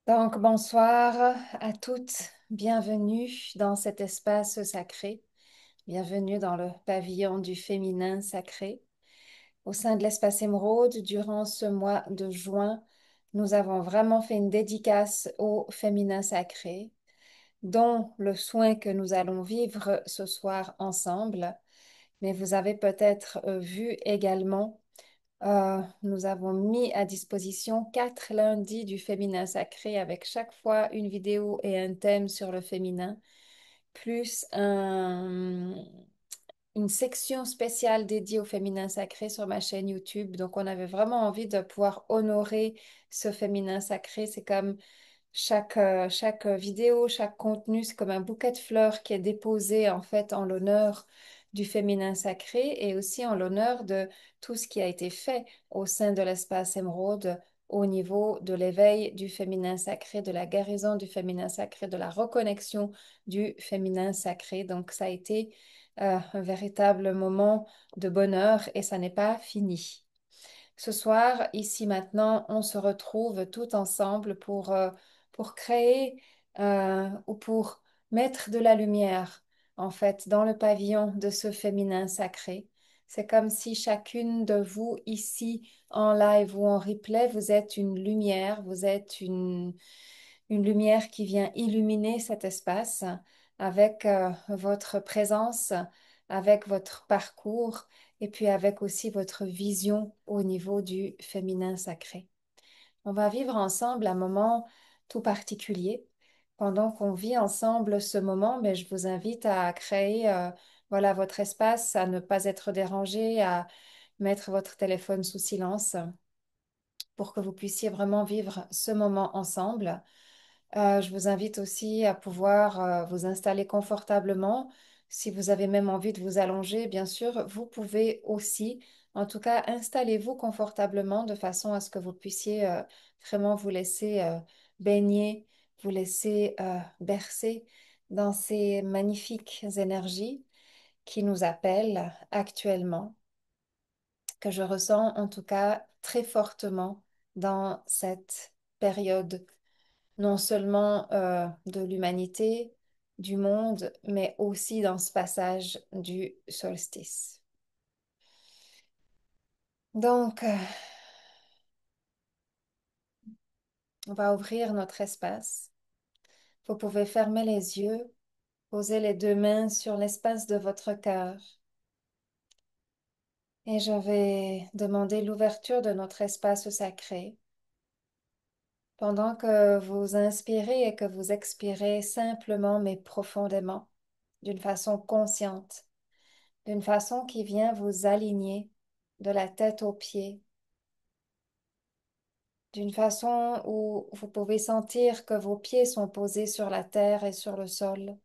Donc, bonsoir à toutes. Bienvenue dans cet espace sacré. Bienvenue dans le pavillon du féminin sacré. Au sein de l'espace émeraude, durant ce mois de juin, nous avons vraiment fait une dédicace au féminin sacré, dont le soin que nous allons vivre ce soir ensemble. Mais vous avez peut-être vu également nous avons mis à disposition 4 lundis du féminin sacré avec chaque fois une vidéo et un thème sur le féminin, plus une section spéciale dédiée au féminin sacré sur ma chaîne YouTube. Donc, on avait vraiment envie de pouvoir honorer ce féminin sacré. C'est comme chaque vidéo, chaque contenu, c'est comme un bouquet de fleurs qui est déposé en fait en l'honneur du féminin sacré et aussi en l'honneur de tout ce qui a été fait au sein de l'espace émeraude au niveau de l'éveil du féminin sacré, de la guérison du féminin sacré, de la reconnexion du féminin sacré. Donc ça a été un véritable moment de bonheur et ça n'est pas fini. Ce soir, ici maintenant, on se retrouve tout ensemble pour créer ou pour mettre de la lumière, en fait, dans le pavillon de ce féminin sacré. C'est comme si chacune de vous ici, en live ou en replay, vous êtes une lumière, vous êtes une lumière qui vient illuminer cet espace avec votre présence, avec votre parcours et puis avec aussi votre vision au niveau du féminin sacré. On va vivre ensemble un moment tout particulier. Pendant qu'on vit ensemble ce moment, mais je vous invite à créer voilà, votre espace, à ne pas être dérangé, à mettre votre téléphone sous silence pour que vous puissiez vraiment vivre ce moment ensemble. Je vous invite aussi à pouvoir vous installer confortablement. Si vous avez même envie de vous allonger, bien sûr, vous pouvez aussi. En tout cas, installez-vous confortablement de façon à ce que vous puissiez vraiment vous laisser baigner, vous laisser bercer dans ces magnifiques énergies qui nous appellent actuellement, que je ressens en tout cas très fortement dans cette période non seulement de l'humanité, du monde, mais aussi dans ce passage du solstice. Donc, on va ouvrir notre espace. Vous pouvez fermer les yeux, poser les 2 mains sur l'espace de votre cœur. Et je vais demander l'ouverture de notre espace sacré pendant que vous inspirez et que vous expirez simplement mais profondément, d'une façon consciente, d'une façon qui vient vous aligner de la tête aux pieds, d'une façon où vous pouvez sentir que vos pieds sont posés sur la terre et sur le sol,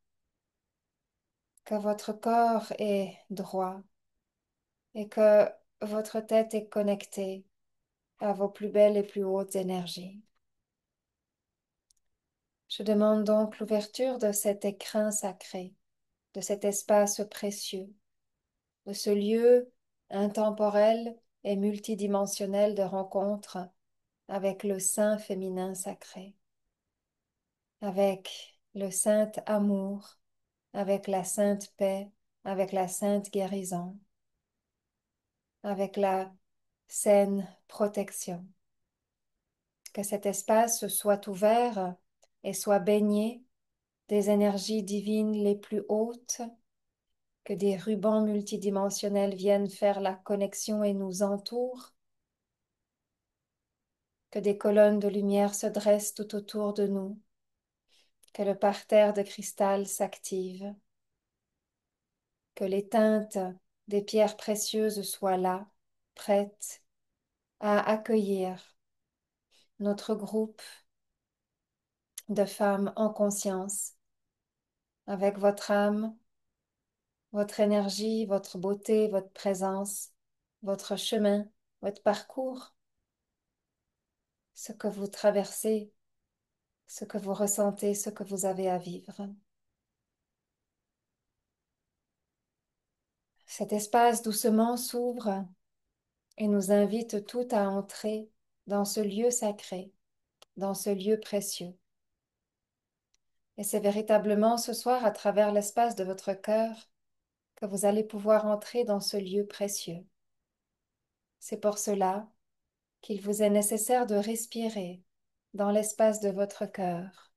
que votre corps est droit et que votre tête est connectée à vos plus belles et plus hautes énergies. Je demande donc l'ouverture de cet écrin sacré, de cet espace précieux, de ce lieu intemporel et multidimensionnel de rencontre avec le sein féminin sacré, avec le saint amour, avec la sainte paix, avec la sainte guérison, avec la saine protection. Que cet espace soit ouvert et soit baigné des énergies divines les plus hautes, que des rubans multidimensionnels viennent faire la connexion et nous entourent, que des colonnes de lumière se dressent tout autour de nous, que le parterre de cristal s'active, que les teintes des pierres précieuses soient là, prêtes à accueillir notre groupe de femmes en conscience, avec votre âme, votre énergie, votre beauté, votre présence, votre chemin, votre parcours, ce que vous traversez, ce que vous ressentez, ce que vous avez à vivre. Cet espace doucement s'ouvre et nous invite tout à entrer dans ce lieu sacré, dans ce lieu précieux. Et c'est véritablement ce soir, à travers l'espace de votre cœur, que vous allez pouvoir entrer dans ce lieu précieux. C'est pour cela qu'il vous est nécessaire de respirer dans l'espace de votre cœur,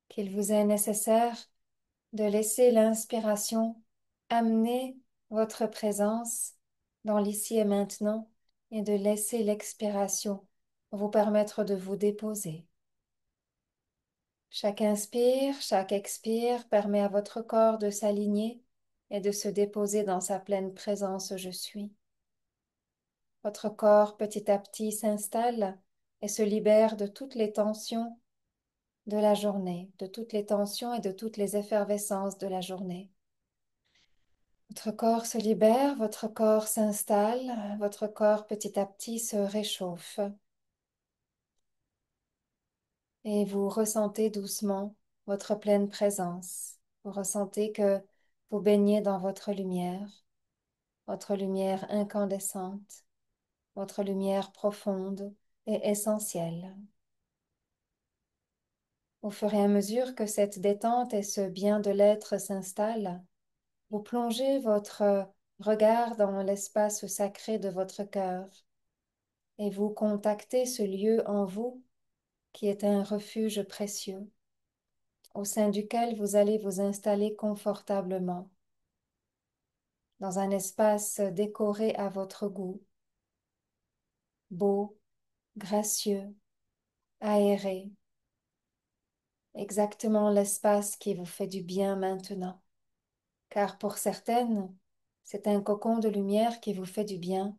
qu'il vous est nécessaire de laisser l'inspiration amener votre présence dans l'ici et maintenant et de laisser l'expiration vous permettre de vous déposer. Chaque inspire, chaque expire permet à votre corps de s'aligner et de se déposer dans sa pleine présence je suis. Votre corps petit à petit s'installe et se libère de toutes les tensions de la journée, de toutes les tensions et de toutes les effervescences de la journée. Votre corps se libère, votre corps s'installe, votre corps petit à petit se réchauffe et vous ressentez doucement votre pleine présence. Vous ressentez que vous baignez dans votre lumière incandescente, votre lumière profonde et essentielle. Au fur et à mesure que cette détente et ce bien de l'être s'installent, vous plongez votre regard dans l'espace sacré de votre cœur et vous contactez ce lieu en vous qui est un refuge précieux, au sein duquel vous allez vous installer confortablement, dans un espace décoré à votre goût, beau, gracieux, aéré, exactement l'espace qui vous fait du bien maintenant. Car pour certaines, c'est un cocon de lumière qui vous fait du bien,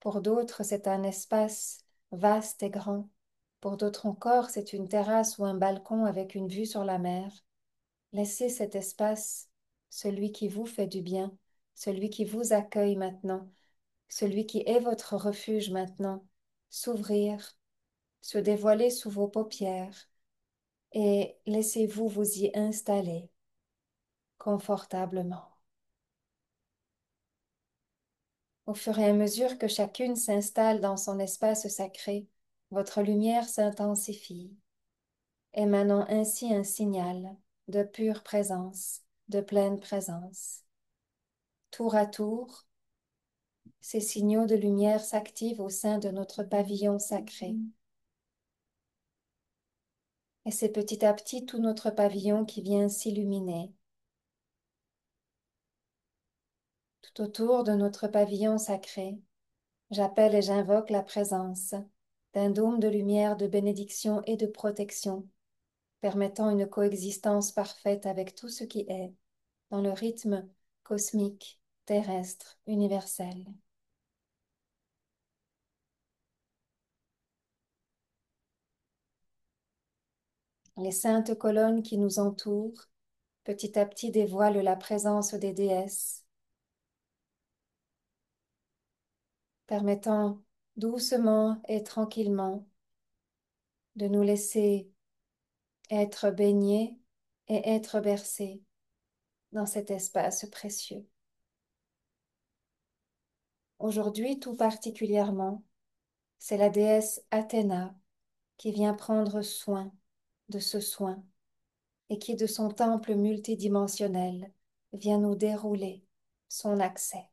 pour d'autres, c'est un espace vaste et grand, pour d'autres encore, c'est une terrasse ou un balcon avec une vue sur la mer. Laissez cet espace, celui qui vous fait du bien, celui qui vous accueille maintenant, celui qui est votre refuge maintenant, s'ouvrir, se dévoiler sous vos paupières, et laissez-vous vous y installer confortablement. Au fur et à mesure que chacune s'installe dans son espace sacré, votre lumière s'intensifie, émanant ainsi un signal de pure présence, de pleine présence. Tour à tour, ces signaux de lumière s'activent au sein de notre pavillon sacré. Et c'est petit à petit tout notre pavillon qui vient s'illuminer. Tout autour de notre pavillon sacré, j'appelle et j'invoque la présence d'un dôme de lumière, de bénédiction et de protection, permettant une coexistence parfaite avec tout ce qui est, dans le rythme cosmique, terrestre, universel. Les saintes colonnes qui nous entourent, petit à petit dévoilent la présence des déesses, permettant doucement et tranquillement de nous laisser être baignés et être bercés dans cet espace précieux. Aujourd'hui, tout particulièrement, c'est la déesse Athéna qui vient prendre soin de ce soin et qui, de son temple multidimensionnel, vient nous dérouler son accès.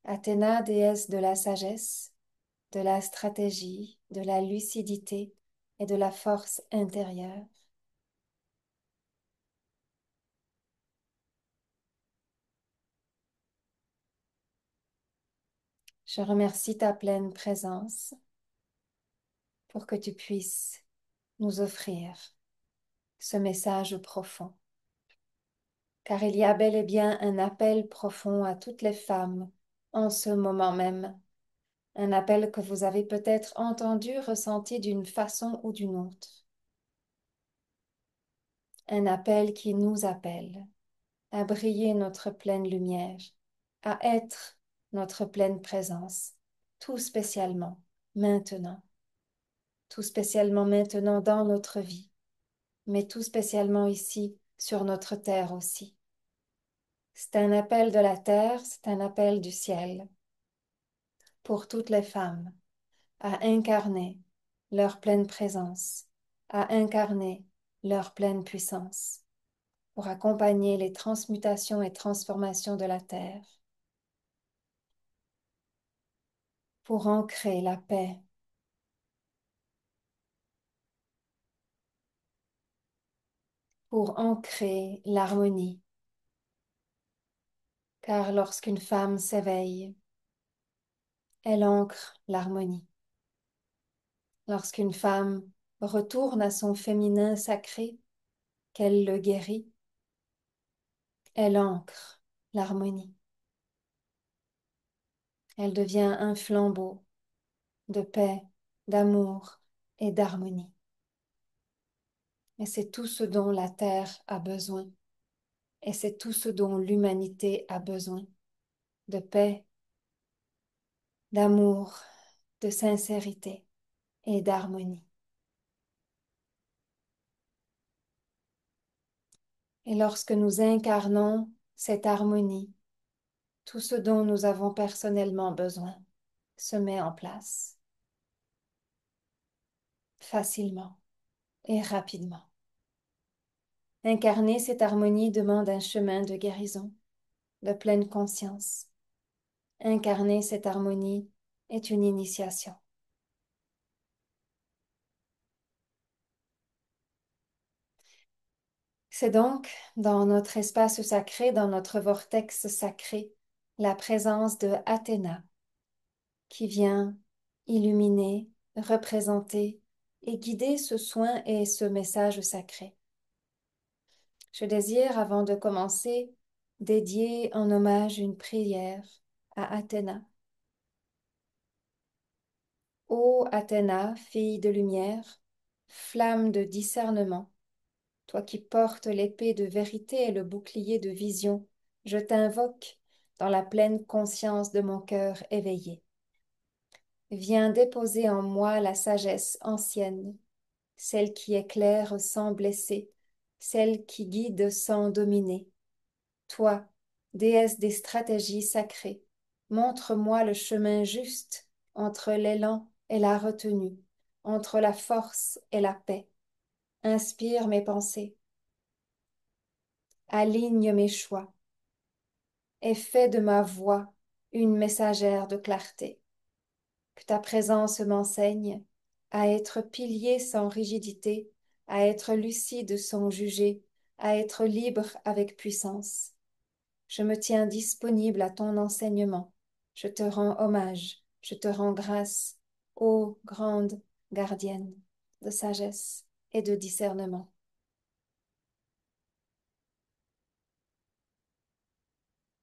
Athéna, déesse de la sagesse, de la stratégie, de la lucidité et de la force intérieure. Je remercie ta pleine présence pour que tu puisses nous offrir ce message profond. Car il y a bel et bien un appel profond à toutes les femmes en ce moment même. Un appel que vous avez peut-être entendu, ressenti d'une façon ou d'une autre. Un appel qui nous appelle à briller notre pleine lumière, à être notre pleine présence, tout spécialement maintenant. Tout spécialement maintenant dans notre vie, mais tout spécialement ici, sur notre terre aussi. C'est un appel de la terre, c'est un appel du ciel pour toutes les femmes, à incarner leur pleine présence, à incarner leur pleine puissance, pour accompagner les transmutations et transformations de la Terre, pour ancrer la paix, pour ancrer l'harmonie. Car lorsqu'une femme s'éveille, elle ancre l'harmonie. Lorsqu'une femme retourne à son féminin sacré, qu'elle le guérit, elle ancre l'harmonie. Elle devient un flambeau de paix, d'amour et d'harmonie. Et c'est tout ce dont la Terre a besoin. Et c'est tout ce dont l'humanité a besoin. De paix, d'amour, de sincérité et d'harmonie. Et lorsque nous incarnons cette harmonie, tout ce dont nous avons personnellement besoin se met en place facilement et rapidement. Incarner cette harmonie demande un chemin de guérison, de pleine conscience. Incarner cette harmonie est une initiation. C'est donc dans notre espace sacré, dans notre vortex sacré, la présence de Athéna qui vient illuminer, représenter et guider ce soin et ce message sacré. Je désire, avant de commencer, dédier en hommage une prière à Athéna. Ô Athéna, fille de lumière, flamme de discernement, toi qui portes l'épée de vérité et le bouclier de vision, je t'invoque dans la pleine conscience de mon cœur éveillé. Viens déposer en moi la sagesse ancienne, celle qui éclaire sans blesser, celle qui guide sans dominer. Toi, déesse des stratégies sacrées, montre-moi le chemin juste entre l'élan et la retenue, entre la force et la paix. Inspire mes pensées, aligne mes choix et fais de ma voix une messagère de clarté. Que ta présence m'enseigne à être pilier sans rigidité, à être lucide sans juger, à être libre avec puissance. Je me tiens disponible à ton enseignement. Je te rends hommage, je te rends grâce, ô grande gardienne de sagesse et de discernement.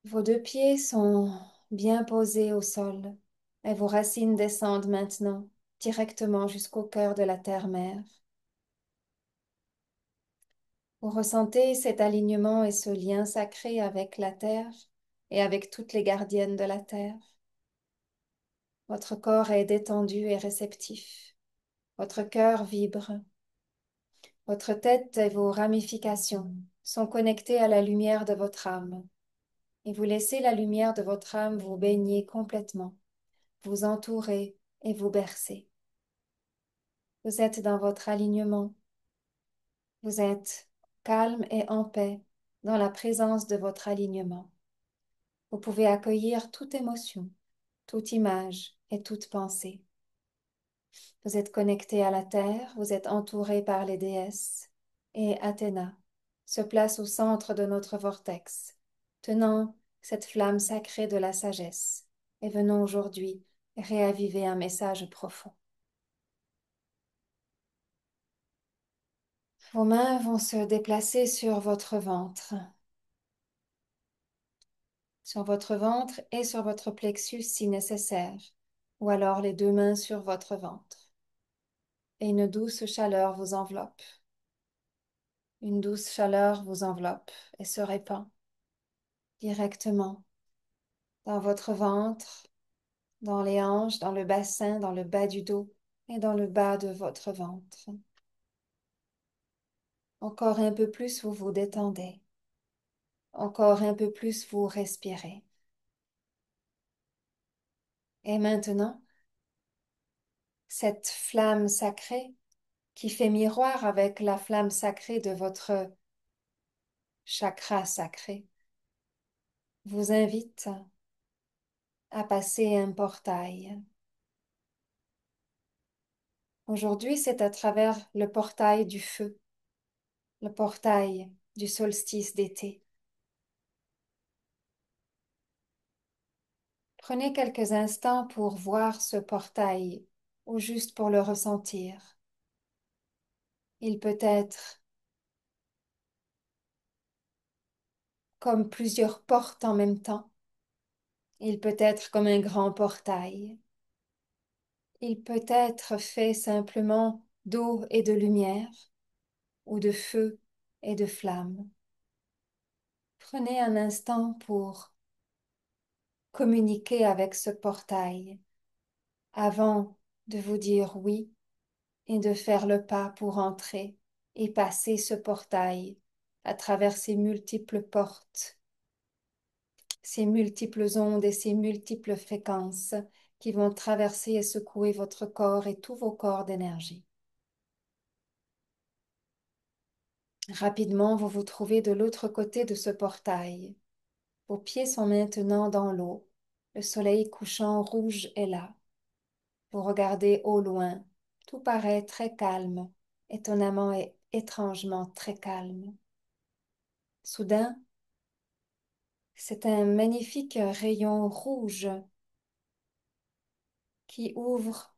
Vos deux pieds sont bien posés au sol et vos racines descendent maintenant directement jusqu'au cœur de la terre-mère. Vous ressentez cet alignement et ce lien sacré avec la terre et avec toutes les gardiennes de la terre. Votre corps est détendu et réceptif. Votre cœur vibre. Votre tête et vos ramifications sont connectées à la lumière de votre âme. Et vous laissez la lumière de votre âme vous baigner complètement, vous entourer et vous bercer. Vous êtes dans votre alignement. Vous êtes calme et en paix dans la présence de votre alignement. Vous pouvez accueillir toute émotion, toute image et toute pensée. Vous êtes connecté à la terre, vous êtes entouré par les déesses et Athéna se place au centre de notre vortex, tenant cette flamme sacrée de la sagesse. Et venons aujourd'hui réaviver un message profond. Vos mains vont se déplacer sur votre ventre et sur votre plexus si nécessaire, ou alors les deux mains sur votre ventre. Et une douce chaleur vous enveloppe. Une douce chaleur vous enveloppe et se répand directement dans votre ventre, dans les hanches, dans le bassin, dans le bas du dos et dans le bas de votre ventre. Encore un peu plus, vous vous détendez. Encore un peu plus, vous respirez. Et maintenant, cette flamme sacrée qui fait miroir avec la flamme sacrée de votre chakra sacré, vous invite à passer un portail. Aujourd'hui, c'est à travers le portail du feu, le portail du solstice d'été. Prenez quelques instants pour voir ce portail, ou juste pour le ressentir. Il peut être comme plusieurs portes en même temps. Il peut être comme un grand portail. Il peut être fait simplement d'eau et de lumière, ou de feu et de flamme. Prenez un instant pour communiquer avec ce portail avant de vous dire oui et de faire le pas pour entrer et passer ce portail à travers ces multiples portes, ces multiples ondes et ces multiples fréquences qui vont traverser et secouer votre corps et tous vos corps d'énergie. Rapidement, vous vous trouvez de l'autre côté de ce portail. Vos pieds sont maintenant dans l'eau. Le soleil couchant rouge est là. Vous regardez au loin. Tout paraît très calme, étonnamment et étrangement très calme. Soudain, c'est un magnifique rayon rouge qui ouvre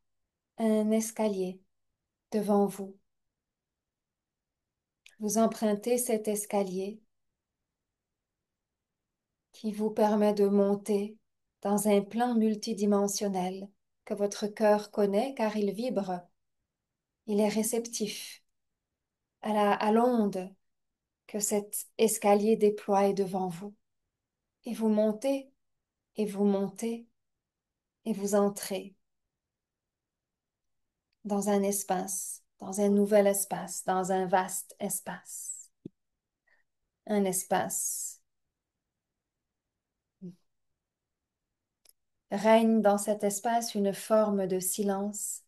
un escalier devant vous. Vous empruntez cet escalier qui vous permet de monter dans un plan multidimensionnel que votre cœur connaît car il vibre. Il est réceptif à l'onde que cet escalier déploie devant vous. Et vous montez, et vous montez, et vous entrez dans un espace, dans un nouvel espace, dans un vaste espace. Un espace. Règne dans cet espace une forme de silence,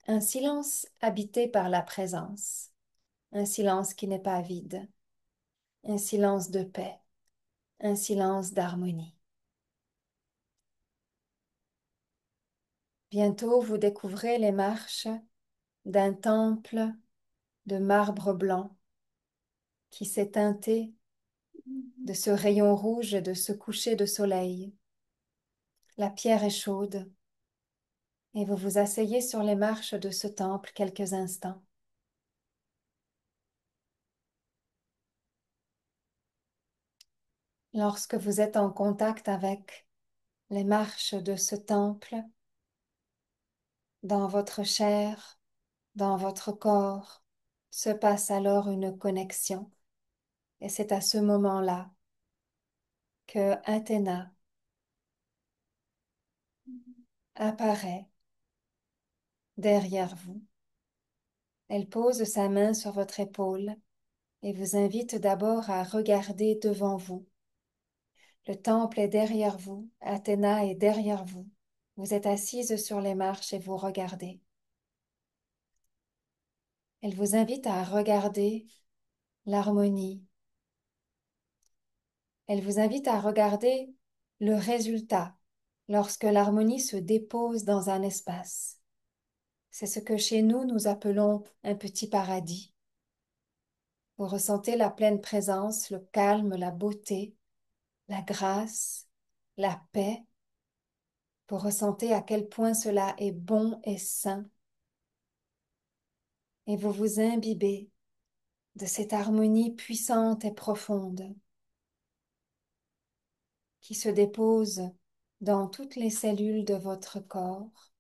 un silence habité par la présence, un silence qui n'est pas vide, un silence de paix, un silence d'harmonie. Bientôt, vous découvrez les marches d'un temple de marbre blanc qui s'est teinté de ce rayon rouge et de ce coucher de soleil. La pierre est chaude et vous vous asseyez sur les marches de ce temple quelques instants. Lorsque vous êtes en contact avec les marches de ce temple, dans votre chair, dans votre corps, se passe alors une connexion. Et c'est à ce moment-là que Athéna apparaît derrière vous. Elle pose sa main sur votre épaule et vous invite d'abord à regarder devant vous. Le temple est derrière vous, Athéna est derrière vous. Vous êtes assise sur les marches et vous regardez. Elle vous invite à regarder l'harmonie. Elle vous invite à regarder le résultat lorsque l'harmonie se dépose dans un espace. C'est ce que chez nous, nous appelons un petit paradis. Vous ressentez la pleine présence, le calme, la beauté, la grâce, la paix. Vous ressentez à quel point cela est bon et sain. Et vous vous imbibez de cette harmonie puissante et profonde qui se dépose dans toutes les cellules de votre corps.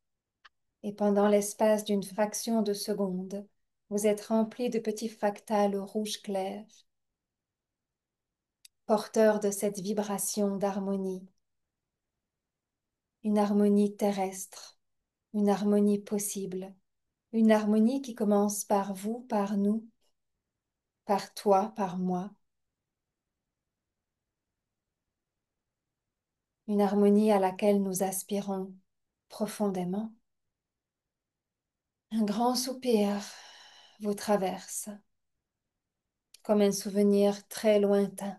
Et pendant l'espace d'une fraction de seconde, vous êtes rempli de petits fractales rouge clair, porteurs de cette vibration d'harmonie. Une harmonie terrestre, une harmonie possible, une harmonie qui commence par vous, par nous, par toi, par moi. Une harmonie à laquelle nous aspirons profondément. Un grand soupir vous traverse, comme un souvenir très lointain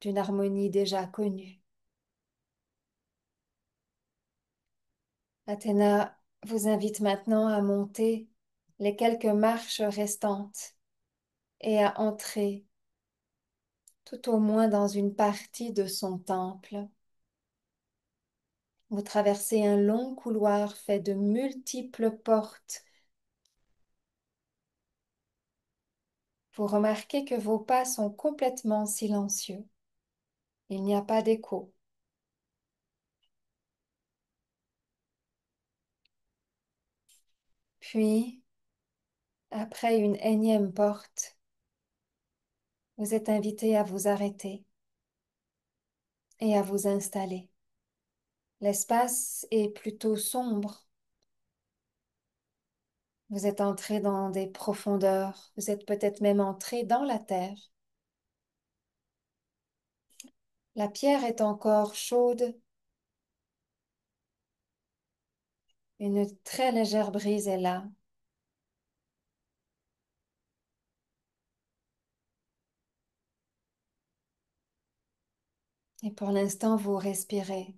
d'une harmonie déjà connue. Athéna vous invite maintenant à monter les quelques marches restantes et à entrer tout au moins dans une partie de son temple. Vous traversez un long couloir fait de multiples portes. Vous remarquez que vos pas sont complètement silencieux. Il n'y a pas d'écho. Puis, après une énième porte, vous êtes invité à vous arrêter et à vous installer. L'espace est plutôt sombre. Vous êtes entré dans des profondeurs. Vous êtes peut-être même entré dans la terre. La pierre est encore chaude. Une très légère brise est là. Et pour l'instant, vous respirez.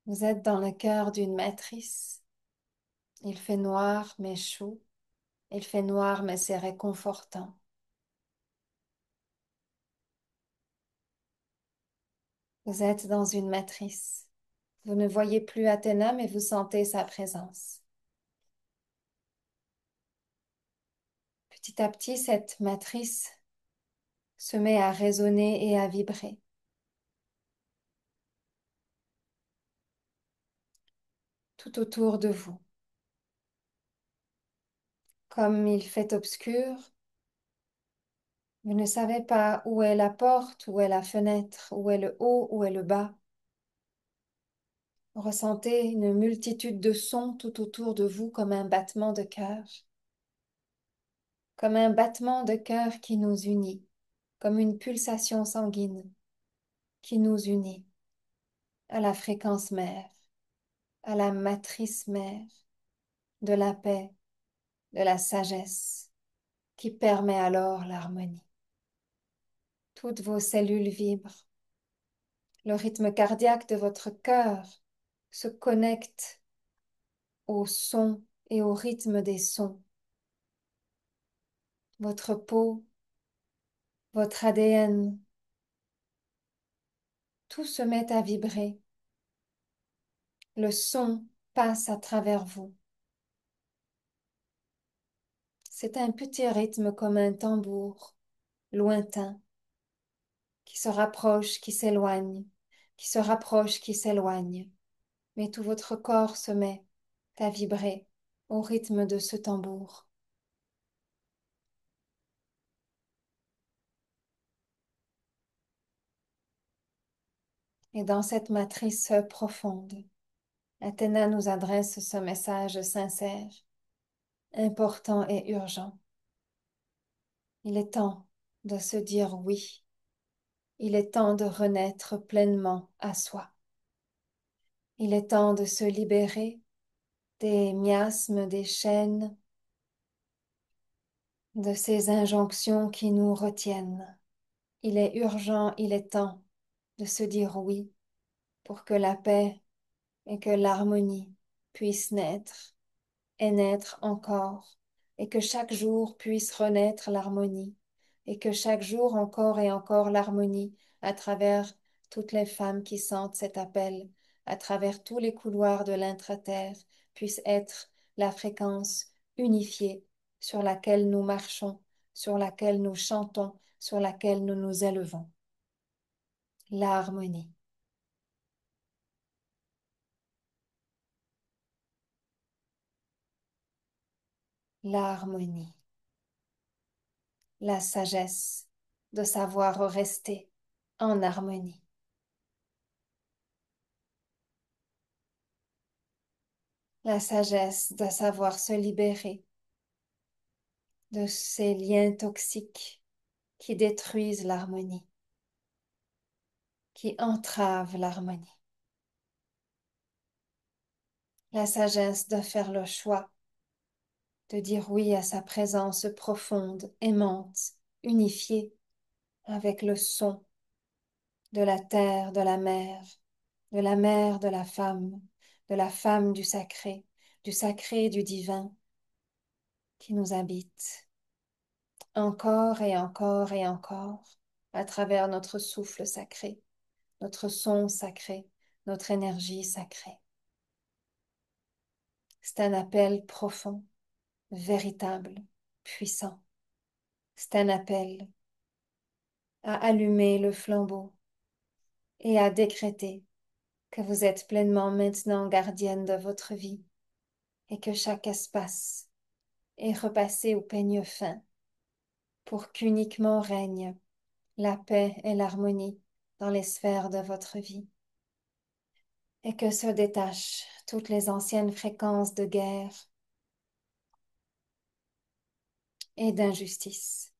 Vous êtes dans le cœur d'une matrice. Il fait noir mais chaud. Il fait noir mais c'est réconfortant. Vous êtes dans une matrice. Vous ne voyez plus Athéna mais vous sentez sa présence. Petit à petit, cette matrice se met à résonner et à vibrer. Tout autour de vous. Comme il fait obscur, vous ne savez pas où est la porte, où est la fenêtre, où est le haut, où est le bas. Vous ressentez une multitude de sons tout autour de vous comme un battement de cœur. Comme un battement de cœur qui nous unit, comme une pulsation sanguine qui nous unit à la fréquence mère, à la matrice mère de la paix, de la sagesse, qui permet alors l'harmonie. Toutes vos cellules vibrent. Le rythme cardiaque de votre cœur se connecte au son et au rythme des sons. Votre peau, votre ADN, tout se met à vibrer. Le son passe à travers vous. C'est un petit rythme comme un tambour, lointain, qui se rapproche, qui s'éloigne, qui se rapproche, qui s'éloigne. Mais tout votre corps se met à vibrer au rythme de ce tambour. Et dans cette matrice profonde, Athéna nous adresse ce message sincère, important et urgent. Il est temps de se dire oui. Il est temps de renaître pleinement à soi. Il est temps de se libérer des miasmes, des chaînes, de ces injonctions qui nous retiennent. Il est urgent, il est temps de se dire oui pour que la paix et que l'harmonie puissent naître et naître encore, et que chaque jour puisse renaître l'harmonie, et que chaque jour encore et encore l'harmonie à travers toutes les femmes qui sentent cet appel, à travers tous les couloirs de l'intra-terre, puisse être la fréquence unifiée sur laquelle nous marchons, sur laquelle nous chantons, sur laquelle nous nous élevons. L'harmonie. L'harmonie. La sagesse de savoir rester en harmonie. La sagesse de savoir se libérer de ces liens toxiques qui détruisent l'harmonie, qui entravent l'harmonie. la sagesse de faire le choix, de dire oui à sa présence profonde, aimante, unifiée avec le son de la terre, de la mer, de la mère, de la femme du sacré, du divin qui nous habite encore et encore et encore à travers notre souffle sacré, notre son sacré, notre énergie sacrée. C'est un appel profond, véritable, puissant. C'est un appel à allumer le flambeau et à décréter que vous êtes pleinement maintenant gardienne de votre vie et que chaque espace est repassé au peigne fin pour qu'uniquement règne la paix et l'harmonie dans les sphères de votre vie et que se détachent toutes les anciennes fréquences de guerre et d'injustice.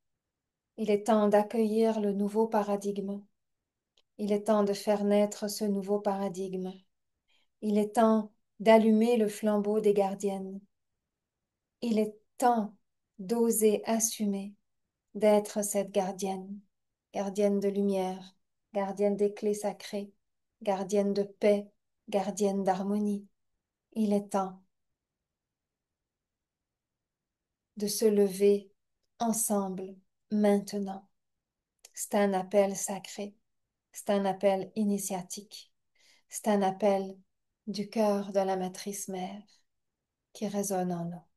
Il est temps d'accueillir le nouveau paradigme. Il est temps de faire naître ce nouveau paradigme. Il est temps d'allumer le flambeau des gardiennes. Il est temps d'oser assumer d'être cette gardienne, gardienne de lumière, gardienne des clés sacrées, gardienne de paix, gardienne d'harmonie. Il est temps de se lever ensemble maintenant. C'est un appel sacré, c'est un appel initiatique, c'est un appel du cœur de la matrice mère qui résonne en nous.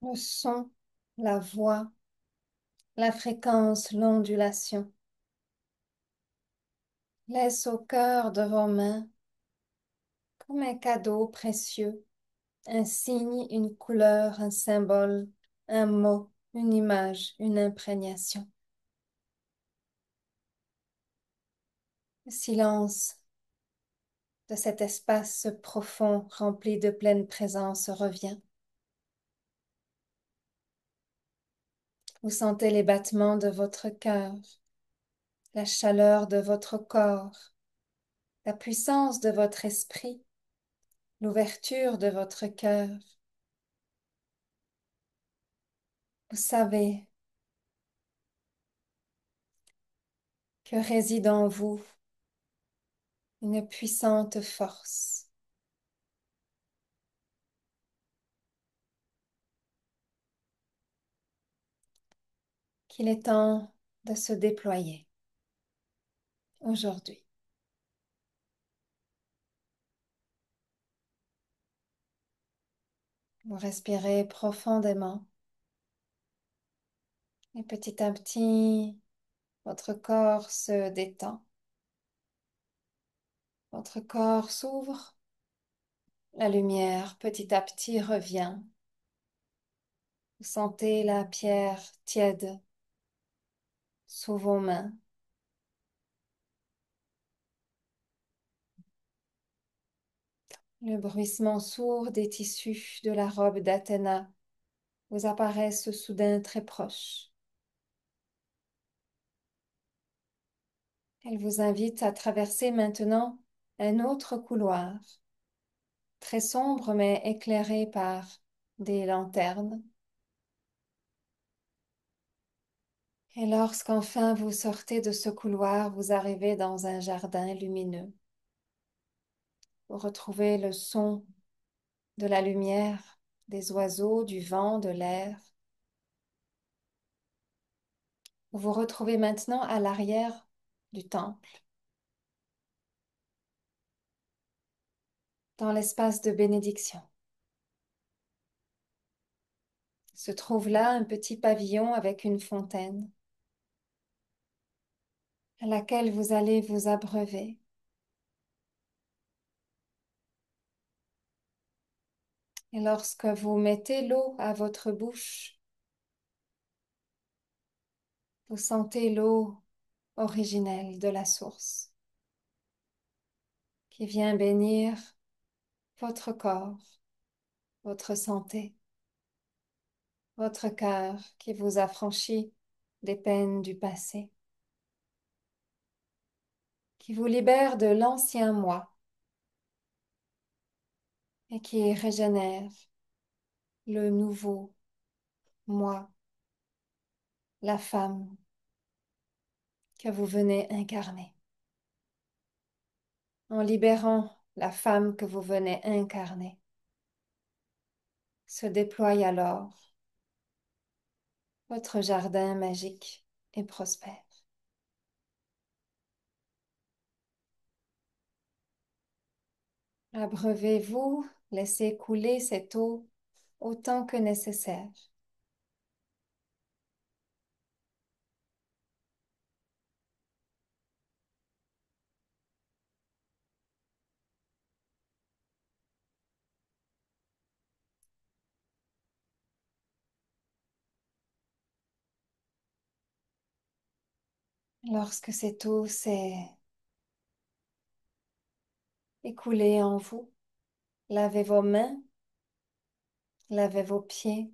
le son, la voix, la fréquence, l'ondulation. Laisse au cœur de vos mains comme un cadeau précieux, un signe, une couleur, un symbole, un mot, une image, une imprégnation. Le silence de cet espace profond rempli de pleine présence revient. Vous sentez les battements de votre cœur, la chaleur de votre corps, la puissance de votre esprit, l'ouverture de votre cœur. Vous savez que réside en vous une puissante force. Qu'il est temps de se déployer aujourd'hui. Vous respirez profondément et petit à petit, votre corps se détend. Votre corps s'ouvre, la lumière petit à petit revient. Vous sentez la pierre tiède sous vos mains. Le bruissement sourd des tissus de la robe d'Athéna vous apparaissent soudain très proches. Elle vous invite à traverser maintenant un autre couloir, très sombre mais éclairé par des lanternes. Et lorsqu'enfin vous sortez de ce couloir, vous arrivez dans un jardin lumineux. Vous retrouvez le son de la lumière, des oiseaux, du vent, de l'air. Vous vous retrouvez maintenant à l'arrière du temple, dans l'espace de bénédiction. Se trouve là un petit pavillon avec une fontaine à laquelle vous allez vous abreuver. Et lorsque vous mettez l'eau à votre bouche, vous sentez l'eau originelle de la source qui vient bénir votre corps, votre santé, votre cœur qui vous affranchit des peines du passé, qui vous libère de l'ancien moi et qui régénère le nouveau moi, la femme que vous venez incarner. En libérant la femme que vous venez incarner, se déploie alors votre jardin magique et prospère. Abreuvez-vous, laissez couler cette eau autant que nécessaire. Lorsque cette eau s'est écoulée en vous, lavez vos mains, lavez vos pieds.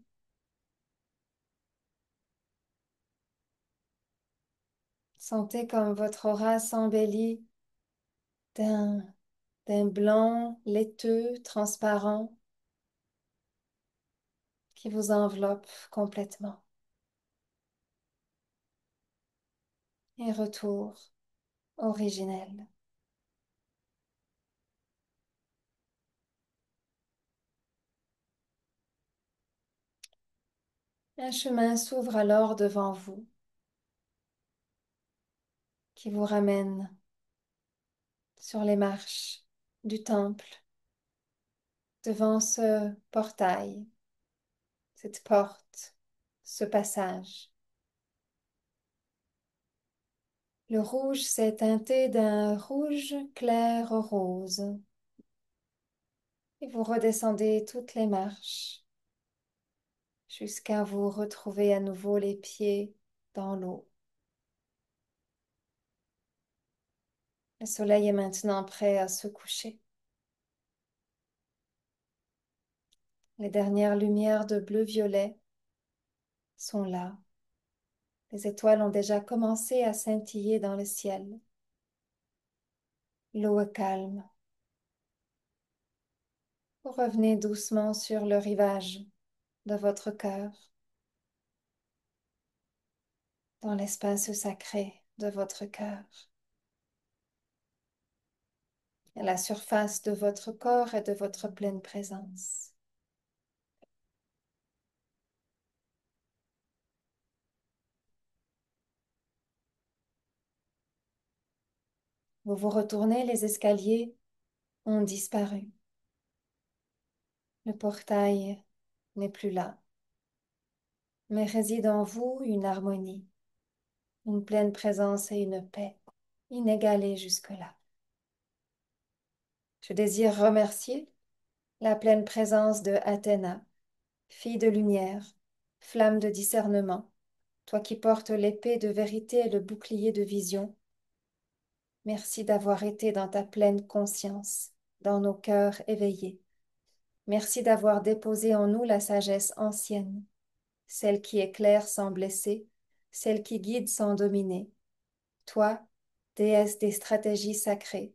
Sentez comme votre aura s'embellit d'un d'un blanc laiteux, transparent, qui vous enveloppe complètement. Et retour originel. Un chemin s'ouvre alors devant vous qui vous ramène sur les marches du temple, devant ce portail, cette porte, ce passage. Le rouge s'est teinté d'un rouge clair rose. Et vous redescendez toutes les marches jusqu'à vous retrouver à nouveau les pieds dans l'eau. Le soleil est maintenant prêt à se coucher. Les dernières lumières de bleu-violet sont là. Les étoiles ont déjà commencé à scintiller dans le ciel. L'eau est calme. Vous revenez doucement sur le rivage de votre cœur, dans l'espace sacré de votre cœur. À la surface de votre corps et de votre pleine présence. Vous vous retournez, les escaliers ont disparu. Le portail n'est plus là, mais réside en vous une harmonie, une pleine présence et une paix inégalées jusque-là. Je désire remercier la pleine présence de Athéna, fille de lumière, flamme de discernement, toi qui portes l'épée de vérité et le bouclier de vision. Merci d'avoir été dans ta pleine conscience, dans nos cœurs éveillés. Merci d'avoir déposé en nous la sagesse ancienne, celle qui éclaire sans blesser, celle qui guide sans dominer. Toi, déesse des stratégies sacrées,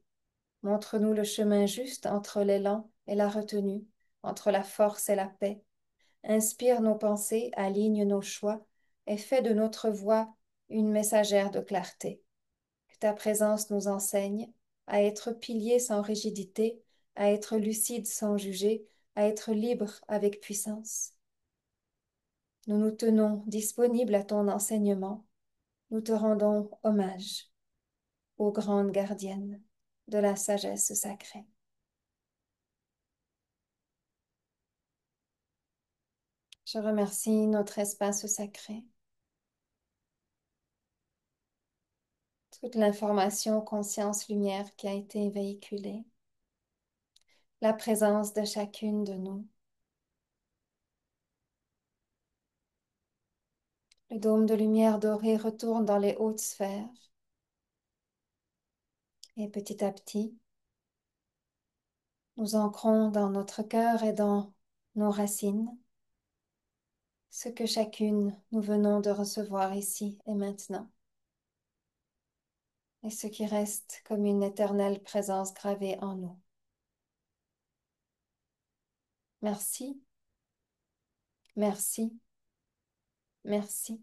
montre-nous le chemin juste entre l'élan et la retenue, entre la force et la paix. Inspire nos pensées, aligne nos choix et fais de notre voix une messagère de clarté. Que ta présence nous enseigne à être piliers sans rigidité, à être lucides sans juger, à être libres avec puissance. Nous nous tenons disponibles à ton enseignement. Nous te rendons hommage, ô grande gardienne de la sagesse sacrée. Je remercie notre espace sacré, toute l'information, conscience, lumière qui a été véhiculée, la présence de chacune de nous. Le dôme de lumière dorée retourne dans les hautes sphères et petit à petit, nous ancrons dans notre cœur et dans nos racines ce que chacune nous venons de recevoir ici et maintenant, et ce qui reste comme une éternelle présence gravée en nous. Merci, merci, merci.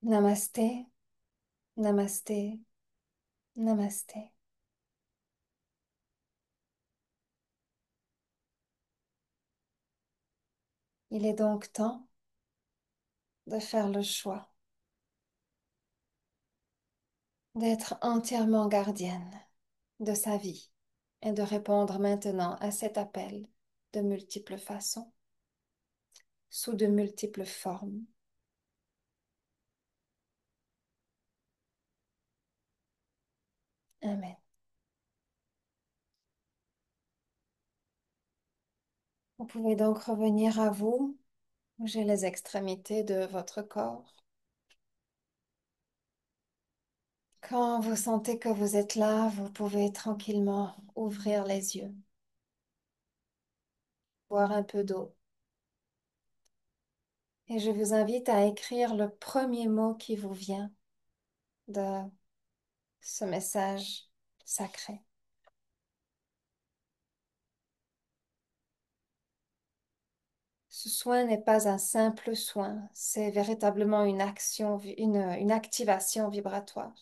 Namasté, namasté, namasté. Il est donc temps de faire le choix d'être entièrement gardienne de sa vie et de répondre maintenant à cet appel de multiples façons, sous de multiples formes. Amen. Vous pouvez donc revenir à vous, bougez les extrémités de votre corps. Quand vous sentez que vous êtes là, vous pouvez tranquillement ouvrir les yeux, boire un peu d'eau. Et je vous invite à écrire le premier mot qui vous vient de ce message sacré. Ce soin n'est pas un simple soin, c'est véritablement une action, une activation vibratoire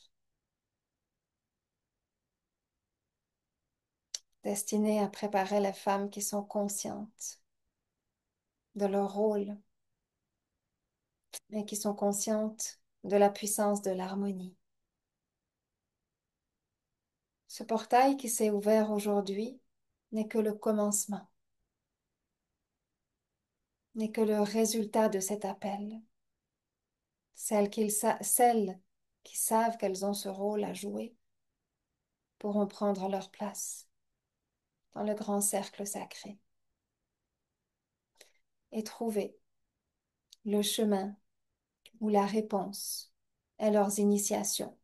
destinée à préparer les femmes qui sont conscientes de leur rôle et qui sont conscientes de la puissance de l'harmonie. Ce portail qui s'est ouvert aujourd'hui n'est que le commencement, n'est que le résultat de cet appel. Celles qui savent qu'elles ont ce rôle à jouer pourront prendre leur place dans le grand cercle sacré et trouver le chemin ou la réponse à leurs initiations.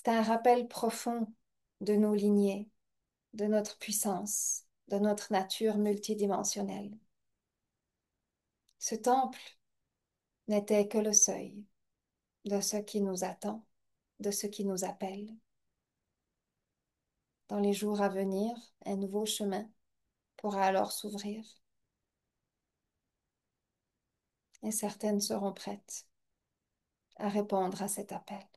C'est un rappel profond de nos lignées, de notre puissance, de notre nature multidimensionnelle. Ce temple n'était que le seuil de ce qui nous attend, de ce qui nous appelle. Dans les jours à venir, un nouveau chemin pourra alors s'ouvrir et certaines seront prêtes à répondre à cet appel.